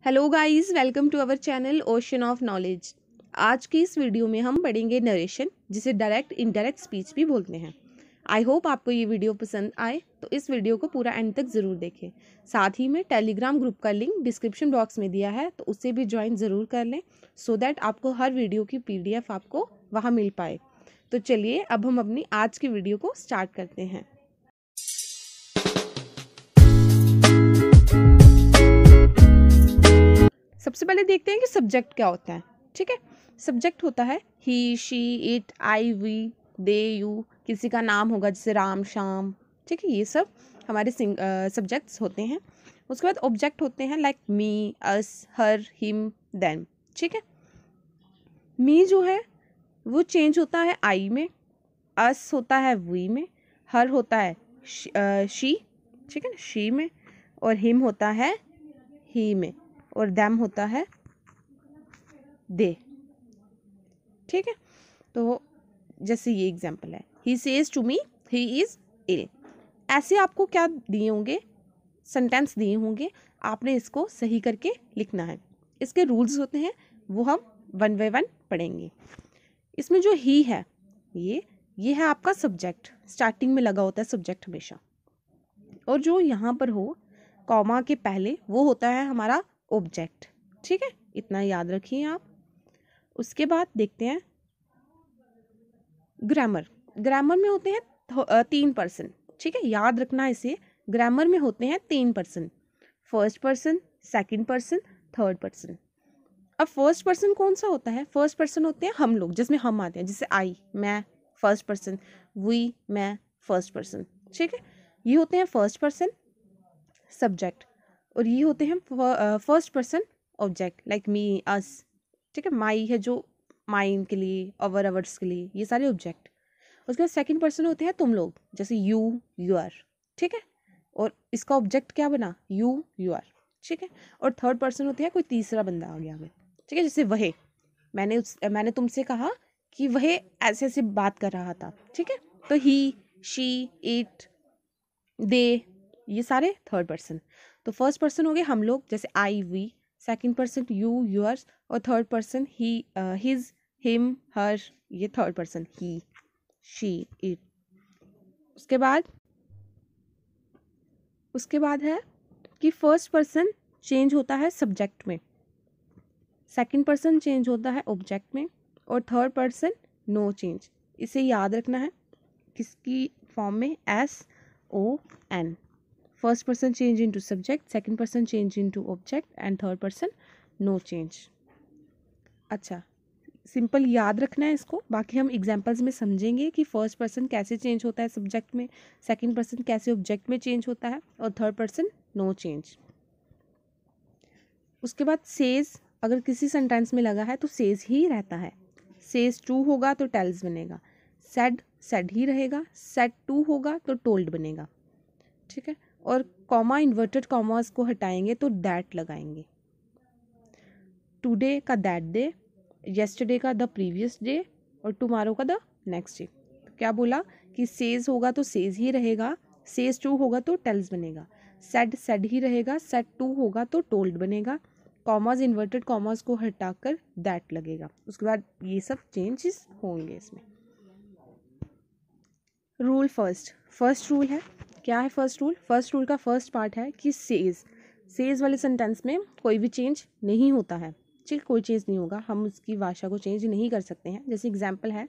Hello guys, welcome to our channel ocean of knowledge. आज की इस वीडियो में हम पढ़ेंगे नरेशन, जिसे डायरेक्ट इनडायरेक्ट स्पीच भी बोलते हैं। आई होप आपको ये वीडियो पसंद आए, तो इस वीडियो को पूरा एंड तक ज़रूर देखें। साथ ही में टेलीग्राम ग्रुप का लिंक डिस्क्रिप्शन बॉक्स में दिया है, तो उसे भी ज्वाइन ज़रूर कर लें, सो दैट आपको हर वीडियो की PDF आपको वहाँ मिल पाए। तो चलिए अब हम अपनी आज की वीडियो को स्टार्ट करते हैं। सबसे पहले देखते हैं कि सब्जेक्ट क्या होता है। ठीक है, सब्जेक्ट होता है he, she, it, I, we, they, you. किसी का नाम होगा जैसे राम, श्याम। ठीक है, ये सब हमारे सब्जेक्ट्स होते हैं। उसके बाद ऑब्जेक्ट होते हैं लाइक मी, अस, हर, हिम, देम। ठीक है, मी जो है वो चेंज होता है आई में, अस होता है वी में, हर होता है शी, ठीक है ना, शी में, और हिम होता है ही में, और देम होता है दे। ठीक है, तो जैसे ये एग्जाम्पल है, he says to me he is ill. ऐसे आपको क्या दिए होंगे, सेंटेंस दिए होंगे, आपने इसको सही करके लिखना है। इसके रूल्स होते हैं, वो हम 1 बाय 1 पढ़ेंगे। इसमें जो ही है ये है आपका सब्जेक्ट, स्टार्टिंग में लगा होता है सब्जेक्ट हमेशा। और जो यहाँ पर हो कॉमा के पहले, वो होता है हमारा ऑब्जेक्ट। ठीक है, इतना याद रखिए आप। उसके बाद देखते हैं ग्रामर। ग्रामर में होते हैं 3 पर्सन। ठीक है, याद रखना इसे, ग्रामर में होते हैं 3 person, first person, second person, third person. अब फर्स्ट पर्सन कौन सा होता है? फर्स्ट पर्सन होते हैं हम लोग, जिसमें हम आते हैं, जैसे आई, मैं, फर्स्ट पर्सन, वी, मैं, फर्स्ट पर्सन। ठीक है, ये होते हैं फर्स्ट पर्सन सब्जेक्ट, और ये होते हैं first person object like me, us. ठीक है, माई है जो माइन के लिए, अवर, अवर्स के लिए, ये सारे ऑब्जेक्ट। उसके बाद सेकंड पर्सन होते हैं तुम लोग, जैसे यू, यू आर। ठीक है, और इसका ऑब्जेक्ट क्या बना? You, you are. ठीक है, और थर्ड पर्सन होते हैं कोई तीसरा बंदा आ गया हमें। ठीक है, जैसे वह, मैंने तुमसे कहा कि वह ऐसे ऐसे बात कर रहा था। ठीक है, तो ही, शी, इट, दे, ये सारे थर्ड पर्सन। तो फर्स्ट पर्सन हो गए हम लोग, जैसे I, we, second person you, yours, और third person he, his, him, her, ये third person he, she, it. उसके बाद है कि फर्स्ट पर्सन चेंज होता है सब्जेक्ट में, सेकंड पर्सन चेंज होता है ऑब्जेक्ट में, और थर्ड पर्सन नो चेंज। इसे याद रखना है किसकी फॉर्म में? SON। First person change into subject, second person change into object, and third person no change. अच्छा, सिंपल याद रखना है इसको, बाकी हम एग्जांपल्स में समझेंगे कि फर्स्ट पर्सन कैसे चेंज होता है सब्जेक्ट में, सेकंड पर्सन कैसे ऑब्जेक्ट में चेंज होता है, और थर्ड पर्सन नो चेंज। उसके बाद सेज, अगर किसी सेंटेंस में लगा है तो सेज ही रहता है। सेज टू होगा तो टेल्स बनेगा, सेड, सेड ही रहेगा, सेड टू होगा तो टोल्ड बनेगा। ठीक है, और कॉमा, इन्वर्टेड कॉमास को हटाएंगे तो दैट लगाएंगे। टुडे का दैट डे, येस्टरडे का द प्रीवियस डे, और टुमारो का द नेक्स्ट डे। क्या बोला कि सेज होगा तो सेज ही रहेगा, सेज टू होगा तो टेल्स बनेगा, सेड, सेड ही रहेगा, सेड टू होगा तो टोल्ड बनेगा, कॉमास, इन्वर्टेड कॉमास को हटाकर दैट लगेगा। उसके बाद ये सब चेंजेस होंगे इसमें। रूल फर्स्ट रूल है, क्या है फर्स्ट रूल? फर्स्ट रूल का फर्स्ट पार्ट है कि सेज वाले सेंटेंस में कोई भी चेंज नहीं होता है। ठीक, कोई चेंज नहीं होगा, हम उसकी भाषा को चेंज नहीं कर सकते हैं। जैसे एग्जांपल है,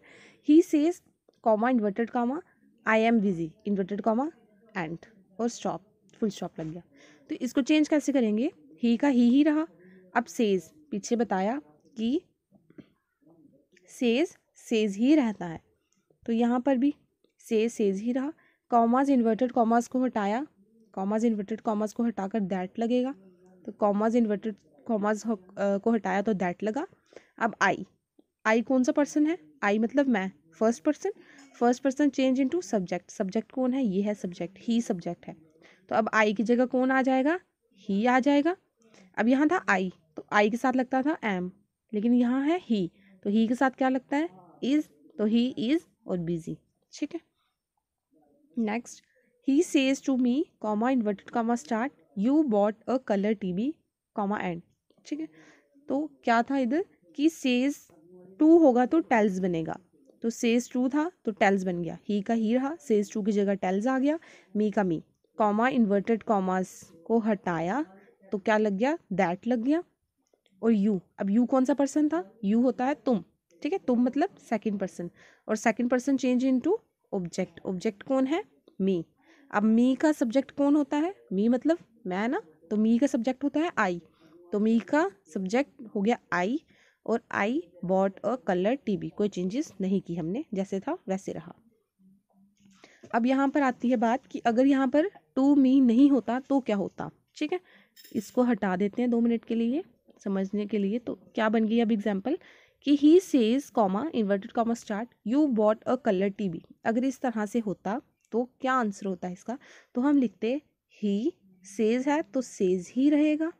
he says, comma, inverted comma, I am busy, inverted comma, and, और स्टॉप, फुल स्टॉप लग गया। तो इसको चेंज कैसे करेंगे? ही का ही रहा। अब सेज, पीछे बताया कि सेज ही रहता है, तो यहाँ पर भी सेज ही रहा। कॉमास, इन्वर्टेड कॉमास को हटाया, कॉमास, इन्वर्टेड कॉमास को हटाकर दैट लगेगा, तो कॉमास, इन्वर्टेड कॉमास को हटाया तो दैट लगा। अब आई कौन सा पर्सन है? आई मतलब मैं, first person change into subject. Subject कौन है? ये है सब्जेक्ट, ही सब्जेक्ट है, तो अब आई की जगह कौन आ जाएगा? ही आ जाएगा। अब यहाँ था आई, तो आई के साथ लगता था एम, लेकिन यहाँ है ही, तो ही के साथ क्या लगता है? इज, तो ही इज और बिजी। ठीक है, next, he says to me, comma, inverted comma start, you bought a colour TV, comma, end. ठीक है। तो क्या था इधर कि सेज टू होगा तो टेल्स बनेगा, तो सेज टू था तो टेल्स बन गया, ही का ही रहा, सेज टू की जगह टेल्स आ गया, मी का मी, कॉमा इन्वर्टेड कॉमास को हटाया तो क्या लग गया, दैट लग गया। और यू, अब यू कौन सा पर्सन था, यू होता है तुम, ठीक है, तुम मतलब सेकंड पर्सन, और second person change into object, object कौन है, मी। अब मी का सब्जेक्ट कौन होता है, मी मतलब मैं ना, तो मी का सब्जेक्ट होता है आई, तो मी का सब्जेक्ट हो गया आई, और आई बॉट अ कलर टीवी, कोई चेंजेस नहीं की हमने, जैसे था वैसे रहा। अब यहाँ पर आती है बात कि अगर यहाँ पर टू मी नहीं होता तो क्या होता, ठीक है, इसको हटा देते हैं 2 मिनट के लिए समझने के लिए। तो क्या बन गई अब एग्जाम्पल कि he says comma inverted comma start you bought a colour TV, अगर इस तरह से होता तो क्या आंसर होता है इसका, तो हम लिखते ही सेज है तो सेज ही रहेगा,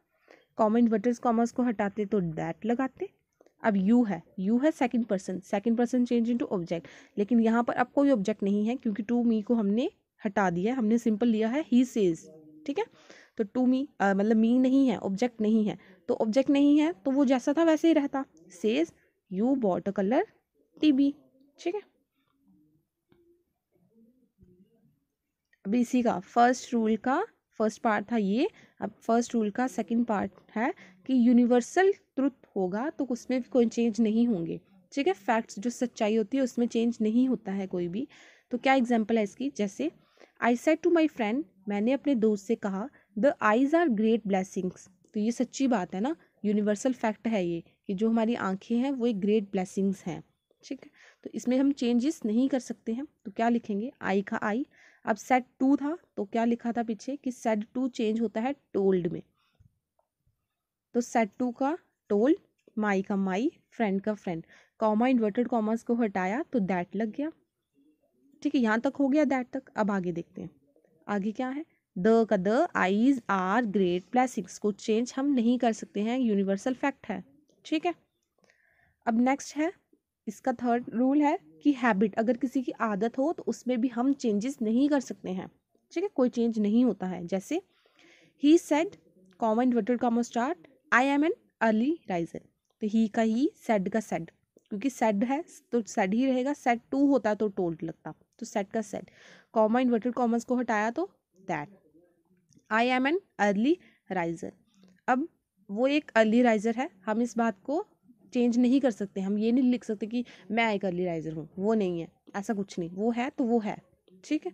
कॉमा इन्वर्टेड कॉमर्स को हटाते तो दैट लगाते। अब यू है second person change into object, लेकिन यहाँ पर अब कोई ऑब्जेक्ट नहीं है क्योंकि टू मी को हमने हटा दिया है, हमने सिंपल लिया है ही सेज, ठीक है। तो टू मी मतलब मी नहीं है, ऑब्जेक्ट नहीं है, तो ऑब्जेक्ट नहीं है तो वो जैसा था वैसे ही रहता, says you bought a colour TV, ठीक है। अब इसी का फर्स्ट रूल का फर्स्ट पार्ट था ये, अब फर्स्ट रूल का सेकंड पार्ट है कि यूनिवर्सल ट्रुथ होगा तो उसमें भी कोई चेंज नहीं होंगे, ठीक है। फैक्ट्स जो सच्चाई होती है उसमें चेंज नहीं होता है कोई भी। तो क्या एग्जांपल है इसकी, जैसे I said to my friend, मैंने अपने दोस्त से कहा, the eyes are great blessings, तो ये सच्ची बात है ना, यूनिवर्सल फैक्ट है ये कि जो हमारी आंखें हैं वो एक ग्रेट ब्लेसिंग्स हैं, ठीक है। तो इसमें हम चेंजेस नहीं कर सकते हैं, तो क्या लिखेंगे, आई का आई। अब सेड टू था तो क्या लिखा था पीछे कि सेड टू चेंज होता है टोल्ड में, तो सेड टू का टोल्ड, माई का माई, फ्रेंड का फ्रेंड, कॉमा इन्वर्टेड कॉमर्स को हटाया तो दैट लग गया, ठीक है, यहाँ तक हो गया दैट तक। अब आगे देखते हैं आगे क्या है, द का the eyes are great blessings को चेंज हम नहीं कर सकते हैं, यूनिवर्सल फैक्ट है, ठीक है। अब नेक्स्ट है इसका थर्ड रूल है कि हैबिट, अगर किसी की आदत हो तो उसमें भी हम चेंजेस नहीं कर सकते हैं, ठीक है, कोई चेंज नहीं होता है। जैसे he said comma inverted comma start I am an early riser, तो ही का ही, सेड का सेड, क्योंकि सेड है तो सेड ही रहेगा, सेड टू होता तो टोल्ड लगता, तो सेड का सेड, कॉमा इन्वर्टेड कॉमर्स को हटाया तो that, I am an early riser. अब वो एक अर्ली राइजर है, हम इस बात को चेंज नहीं कर सकते, हम ये नहीं लिख सकते कि मैं एक अर्ली राइजर हूँ, वो नहीं है, ऐसा कुछ नहीं, वो है तो वो है, ठीक है।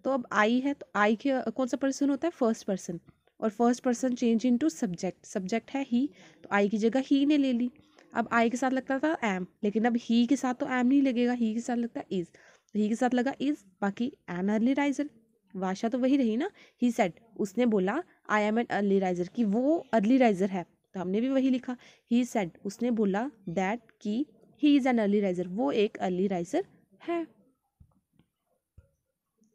तो अब आई है तो आई के कौन सा पर्सन होता है, फर्स्ट पर्सन, और first person change into subject, subject है ही, तो आई की जगह ही ने ले ली। अब आई के साथ लगता था एम, लेकिन अब ही के साथ तो एम नहीं लगेगा, ही के साथ लगता है इज, तो ही के साथ लगा इज, बाकी एन अर्ली राइजर, भाषा तो वही रही ना। ही सेड, उसने बोला आई एम एन अर्ली राइजर, कि वो अर्ली राइजर है, तो हमने भी वही लिखा। ही सेड, उसने बोला दैट कि he is an early riser, वो एक अर्ली राइजर है।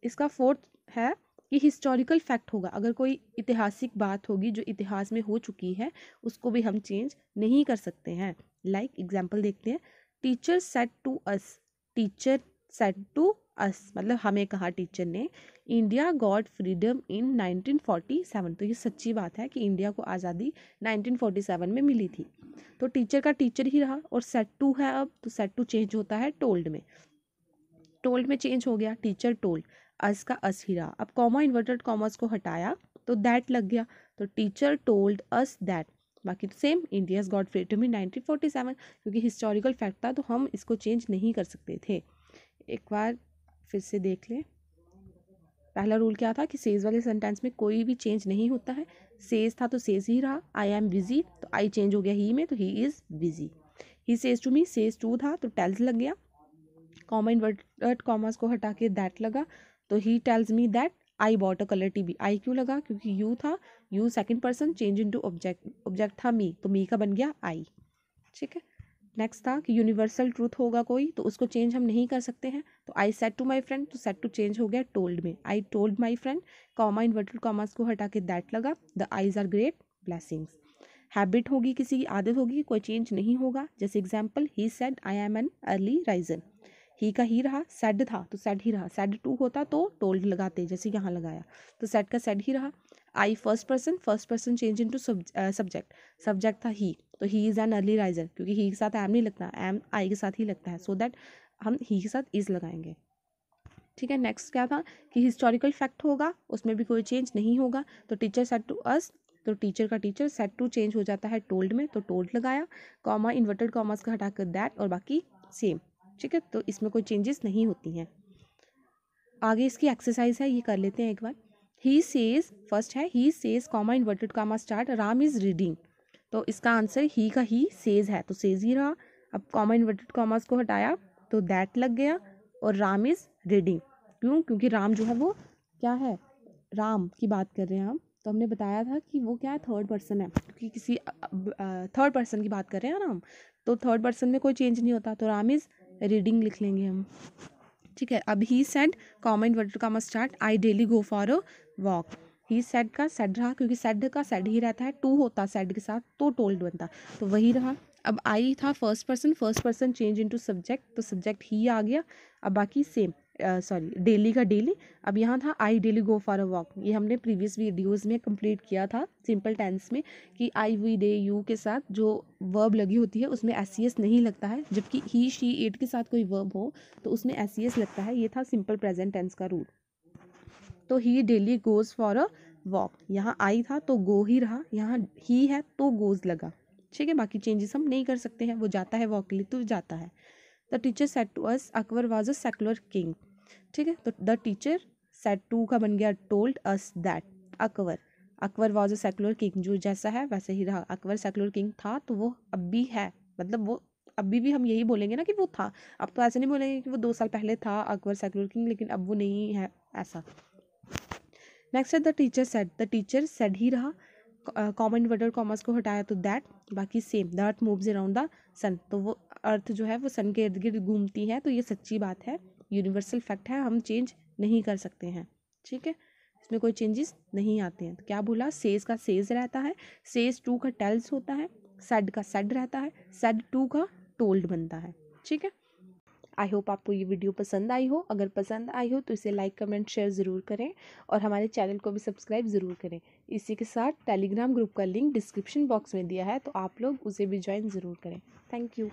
इसका फोर्थ है कि हिस्टोरिकल फैक्ट होगा, अगर कोई ऐतिहासिक बात होगी जो इतिहास में हो चुकी है उसको भी हम चेंज नहीं कर सकते हैं। लाइक एग्जाम्पल देखते हैं, teacher said to us, teacher said to us मतलब हमें कहा टीचर ने, इंडिया गॉट फ्रीडम इन 1947, तो ये सच्ची बात है कि इंडिया को आज़ादी 1947 में मिली थी, तो टीचर का टीचर ही रहा, और सेड टू है अब, तो सेड टू चेंज होता है टोल्ड में, टोल्ड में चेंज हो गया, टीचर टोल्ड, अस का अस ही रहा। अब कॉमा इन्वर्टेड कॉमर्स को हटाया तो दैट लग गया, तो टीचर टोल्ड अस दैट, बाकी तो सेम, इंडियाज गॉट फ्रीडम इन 1947, क्योंकि हिस्टोरिकल फैक्ट था तो हम इसको चेंज नहीं कर सकते थे। एक बार फिर से देख लें, पहला रूल क्या था कि सेज वाले सेंटेंस में कोई भी चेंज नहीं होता है, सेज था तो सेज ही रहा, आई एम बिजी तो आई चेंज हो गया ही में, तो he is busy. He says to me, says to था तो टेल्स लग गया, कॉमा इन्वर्टेड कॉमर्स को हटा के दैट लगा, तो he tells me that I bought a colour TV, I क्यों लगा, क्योंकि यू था, you second person change into object, object था मी, तो मी का बन गया आई, ठीक है। नेक्स्ट था कि यूनिवर्सल ट्रूथ होगा कोई तो उसको चेंज हम नहीं कर सकते हैं, तो I said to my friend, तो सेड टू चेंज हो गया टोल्ड में, I told my friend, comma inverted commas को हटा के दैट लगा, the eyes are great blessings. Habit होगी, किसी की आदत होगी, कोई चेंज नहीं होगा, जैसे example he said I am an early riser, he का ही रहा, सेड था तो सेड ही रहा, सेड टू होता तो टोल्ड लगाते, जैसे यहाँ लगाया, तो सेड का सेड ही रहा। I first person change into subject, subject था ही, तो he is an early riser, क्योंकि ही के साथ एम नहीं लगता, एम आई के साथ ही लगता है, सो दैट हम ही के साथ इज लगाएंगे। ठीक है, नेक्स्ट क्या था कि हिस्टोरिकल फैक्ट होगा, उसमें भी कोई चेंज नहीं होगा, तो टीचर सेड टू अस, तो टीचर का टीचर, सेड टू चेंज हो जाता है टोल्ड में, तो टोल्ड लगाया, कॉमा इन्वर्टेड कॉमास का हटाकर दैट, और बाकी सेम। ठीक है, तो इसमें कोई चेंजेस नहीं होती हैं। आगे इसकी एक्सरसाइज है, ये कर लेते हैं एक बार। ही सेज, फर्स्ट है he says comma inverted comma start Ram is reading, तो इसका आंसर ही का ही सेज है, तो सेज ही रहा। अब कॉमा इन्वर्टेड कॉमास को हटाया तो दैट लग गया, और राम इज रीडिंग, क्यों, क्योंकि राम जो है वो क्या है, राम की बात कर रहे हैं हम, तो हमने बताया था कि वो क्या है, थर्ड पर्सन है, क्योंकि किसी थर्ड पर्सन की बात कर रहे हैं ना हम, तो थर्ड पर्सन में कोई चेंज नहीं होता, तो राम इज रीडिंग लिख लेंगे हम। ठीक है, अब he said comma inverted comma start I daily go for a walk, he said का सेड रहा, क्योंकि सेड का सेड ही रहता है, टू होता सेड के साथ तो टोल्ड बनता, तो वही रहा। अब आई था first person change into subject, तो सब्जेक्ट ही आ गया, अब बाकी सेम, सॉरी डेली का डेली। अब यहाँ था I daily go for a walk, ये हमने प्रीवियस वीडियोज़ में कंप्लीट किया था सिंपल टेंस में, कि आई वी डे यू के साथ जो वर्ब लगी होती है उसमें एस सी एस नहीं लगता है, जबकि ही शी इट के साथ कोई वर्ब हो तो उसमें एस सी एस लगता है, ये था सिंपल प्रेजेंट टेंस का रूल। तो he daily goes for a walk, यहाँ आई था तो गो ही रहा, यहाँ ही है तो गोज लगा। ठीक है, बाकी चेंजेस हम नहीं कर सकते हैं, वो जाता है वॉक के लिए तो जाता है। The teacher said to us Akbar was a secular king. ठीक है, तो द टीचर सेड टू का बन गया told us that Akbar, Akbar was a secular king, जो जैसा है वैसे ही रहा, अकबर सेकुलर किंग था तो वो अब भी है, मतलब वो अभी भी हम यही बोलेंगे ना कि वो था, अब तो ऐसे नहीं बोलेंगे कि वो 2 साल पहले था अकबर सेकुलर किंग, लेकिन अब वो नहीं है ऐसा। नेक्स्ट है द टीचर सेड ही रहा, कॉमन इन्वर्टेड कॉमर्स को हटाया तो दैट, बाकी same, the earth moves around the sun, तो वो अर्थ जो है वो सन के इर्द गिर्द घूमती है, तो ये सच्ची बात है, यूनिवर्सल फैक्ट है, हम चेंज नहीं कर सकते हैं। ठीक है, इसमें कोई चेंजेस नहीं आते हैं। तो क्या बोला, सेज का सेज रहता है, सेज टू का टेल्स होता है, सेड का सेड रहता है, सेड टू का टोल्ड बनता है। ठीक है, आई होप आपको ये वीडियो पसंद आई हो, अगर पसंद आई हो तो इसे लाइक कमेंट शेयर ज़रूर करें, और हमारे चैनल को भी सब्सक्राइब ज़रूर करें। इसी के साथ टेलीग्राम ग्रुप का लिंक डिस्क्रिप्शन बॉक्स में दिया है, तो आप लोग उसे भी ज्वाइन ज़रूर करें। Thank you.